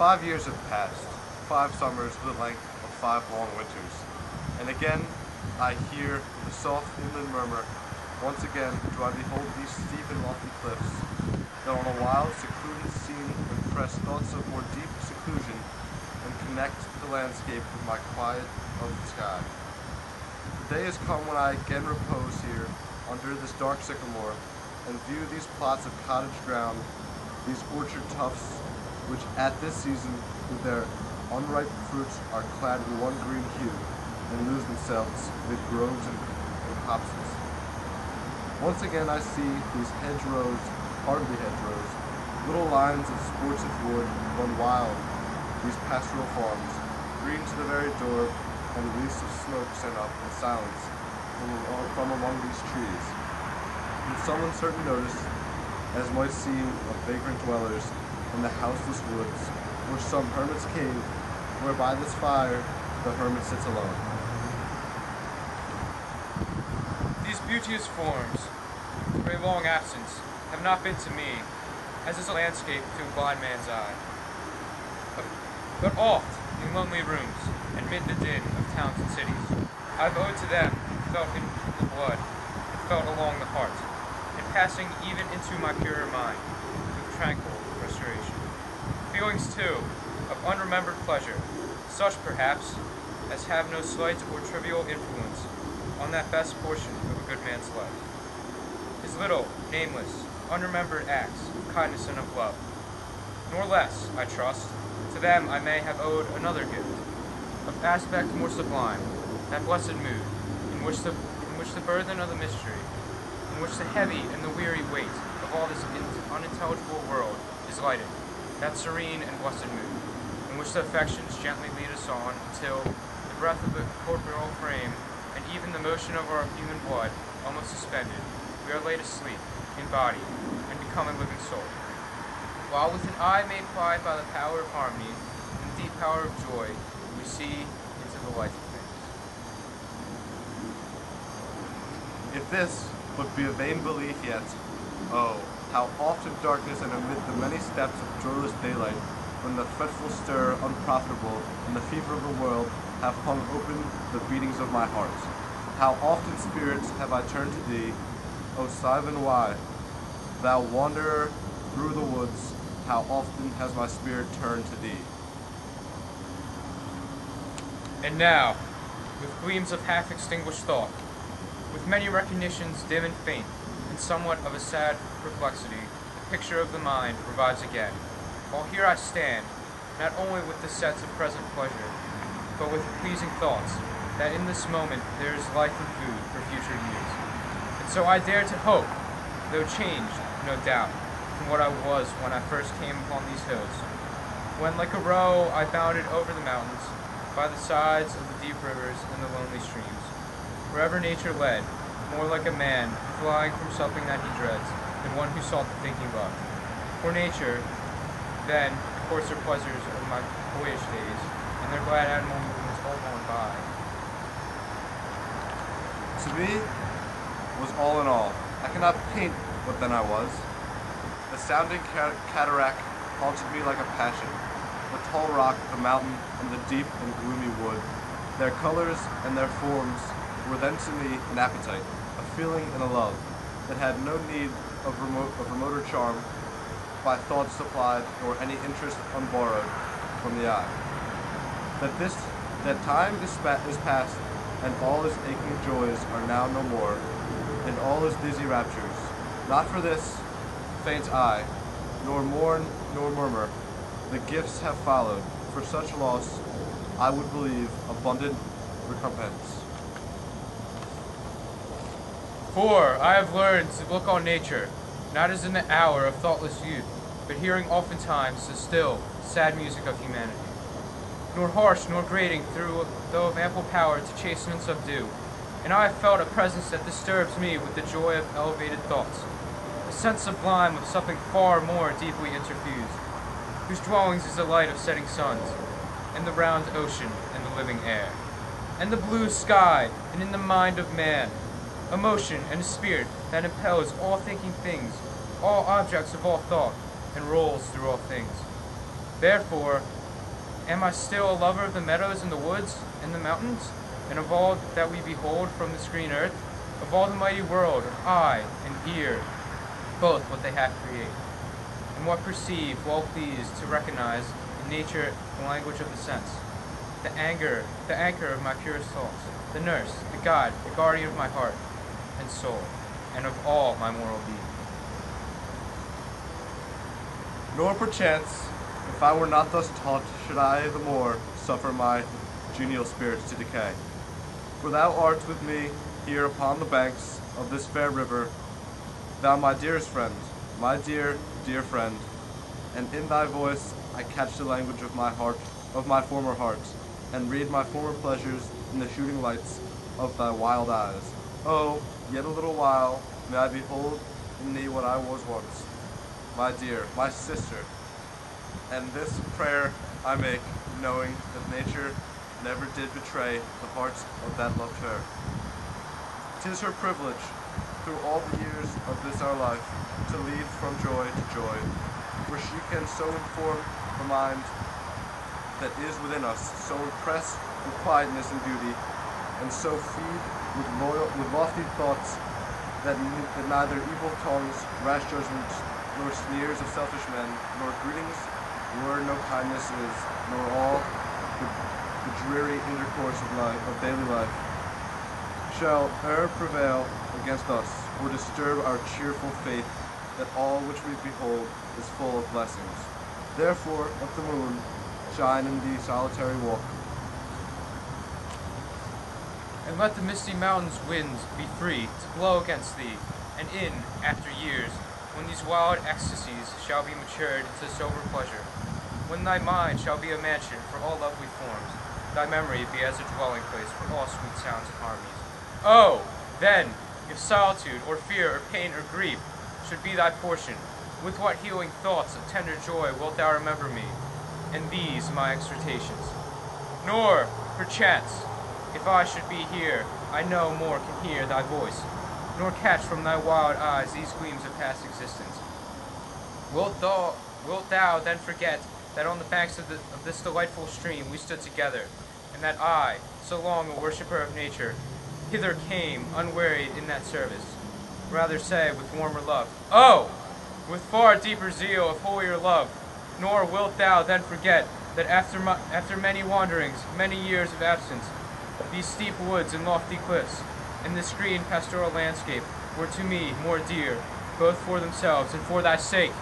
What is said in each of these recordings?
5 years have passed, 5 summers the length of 5 long winters, and again I hear the soft inland murmur. Once again do I behold these steep and lofty cliffs, that on a wild, secluded scene impress thoughts of more deep seclusion, and connect the landscape with my quiet of the sky. The day has come when I again repose here, under this dark sycamore, and view these plots of cottage ground, these orchard tufts, which at this season, with their unripe fruits, are clad in one green hue, and lose themselves amid groves and copses. Once again I see these hedgerows, hardly hedgerows, little lines of sportive wood run wild, these pastoral farms, green to the very door, and wreaths of smoke sent up in silence from among these trees. With some uncertain notice, as might seem of vagrant dwellers in the houseless woods, or some hermit's cave, where by this fire the hermit sits alone. These beauteous forms, for a long absence, have not been to me, as is a landscape to a blind man's eye. But oft, in lonely rooms, and mid the din of towns and cities, I've owed to them, felt in the blood, and felt along the heart, and passing even into my purer mind, with tranquil restoration. Feelings, too, of unremembered pleasure, such, perhaps, as have no slight or trivial influence on that best portion of a good man's life. His little, nameless, unremembered acts of kindness and of love. Nor less, I trust, to them I may have owed another gift, of aspect more sublime, that blessed mood, in which the burthen of the mystery, in which the heavy and the weary weight of all this unintelligible world is lighted, that serene and blessed mood, in which the affections gently lead us on, until the breath of the corporeal frame, and even the motion of our human blood, almost suspended, we are laid asleep, in body, and become a living soul. While with an eye made quiet by the power of harmony, and the deep power of joy, we see into the life of things. If this but be a vain belief yet, oh, how oft in darkness and amid the many steps of joyless daylight, when the fretful stir, unprofitable, and the fever of the world have hung open the beatings of my heart, how oft in spirits have I turned to thee, O Sivan, why, thou wanderer through the woods, how often has my spirit turned to thee. And now, with gleams of half-extinguished thought, with many recognitions dim and faint, and somewhat of a sad perplexity, the picture of the mind revives again, while here I stand, not only with the sense of present pleasure, but with pleasing thoughts, that in this moment there is life and food for future years. And so I dare to hope, though changed, no doubt, from what I was when I first came upon these hills, when like a roe I bounded over the mountains, by the sides of the deep rivers and the lonely streams, wherever nature led, more like a man flying from something that he dreads, than one who sought the thing he loved. For nature, then, the coarser pleasures of my boyish days, and their glad animal movements all gone by. To me, was all in all. I cannot paint what then I was. The sounding cataract haunted me like a passion. The tall rock, the mountain, and the deep and gloomy wood. Their colors and their forms were then to me an appetite, a feeling and a love, that had no need of remoter charm, by thoughts supplied, nor any interest unborrowed from the eye. That time is past, and all his aching joys are now no more, and all his dizzy raptures. Not for this faint eye, nor mourn nor murmur, the gifts have followed. For such loss, I would believe abundant recompense. For I have learned to look on nature, not as in the hour of thoughtless youth, but hearing oftentimes the still, sad music of humanity, nor harsh nor grating, though of ample power to chasten and subdue. And I have felt a presence that disturbs me with the joy of elevated thoughts, a sense sublime of something far more deeply interfused, whose dwellings is the light of setting suns, and the round ocean, and the living air, and the blue sky, and in the mind of man, a motion and a spirit that impels all thinking things, all objects of all thought, and rolls through all things. Therefore, am I still a lover of the meadows and the woods and the mountains, and of all that we behold from this green earth, of all the mighty world, of eye and ear, both what they have created, and what perceive, well pleased to recognize in nature the language of the sense, the anchor of my purest thoughts, the nurse, the guide, the guardian of my heart and soul, and of all my moral being. Nor perchance, if I were not thus taught, should I the more suffer my genial spirits to decay. For thou art with me here upon the banks of this fair river, thou my dearest friend, my dear, dear friend, and in thy voice I catch the language of my heart, of my former heart, and read my former pleasures in the shooting lights of thy wild eyes. Oh, yet a little while may I behold in thee what I was once, my dear, my sister. And this prayer I make, knowing that nature never did betray the hearts of that loved her. 'Tis her privilege, through all the years of this our life, to lead from joy to joy, for she can so inform the mind that is within us, so impress with quietness and beauty, and so feed with lofty thoughts that neither evil tongues, rash judgments, nor sneers of selfish men, nor greetings, word no kindness is, nor all the dreary intercourse of daily life shall e'er prevail against us, or disturb our cheerful faith that all which we behold is full of blessings. Therefore, let the moon shine in the solitary walk, and let the misty mountains' winds be free to blow against thee, and in after years, when these wild ecstasies shall be matured into sober pleasure, when thy mind shall be a mansion for all lovely forms, thy memory be as a dwelling place for all sweet sounds and harmonies. Oh, then, if solitude, or fear, or pain, or grief should be thy portion, with what healing thoughts of tender joy wilt thou remember me, and these my exhortations. Nor, perchance, if I should be here, I no more can hear thy voice, nor catch from thy wild eyes these gleams of past existence. Wilt thou then forget that on the banks of this delightful stream we stood together, and that I, so long a worshipper of nature, hither came unwearied in that service, rather say with warmer love, oh, with far deeper zeal of holier love, nor wilt thou then forget that after many wanderings, many years of absence, these steep woods and lofty cliffs, and this green pastoral landscape were to me more dear, both for themselves and for thy sake.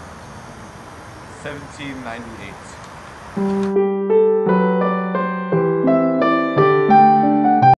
1798.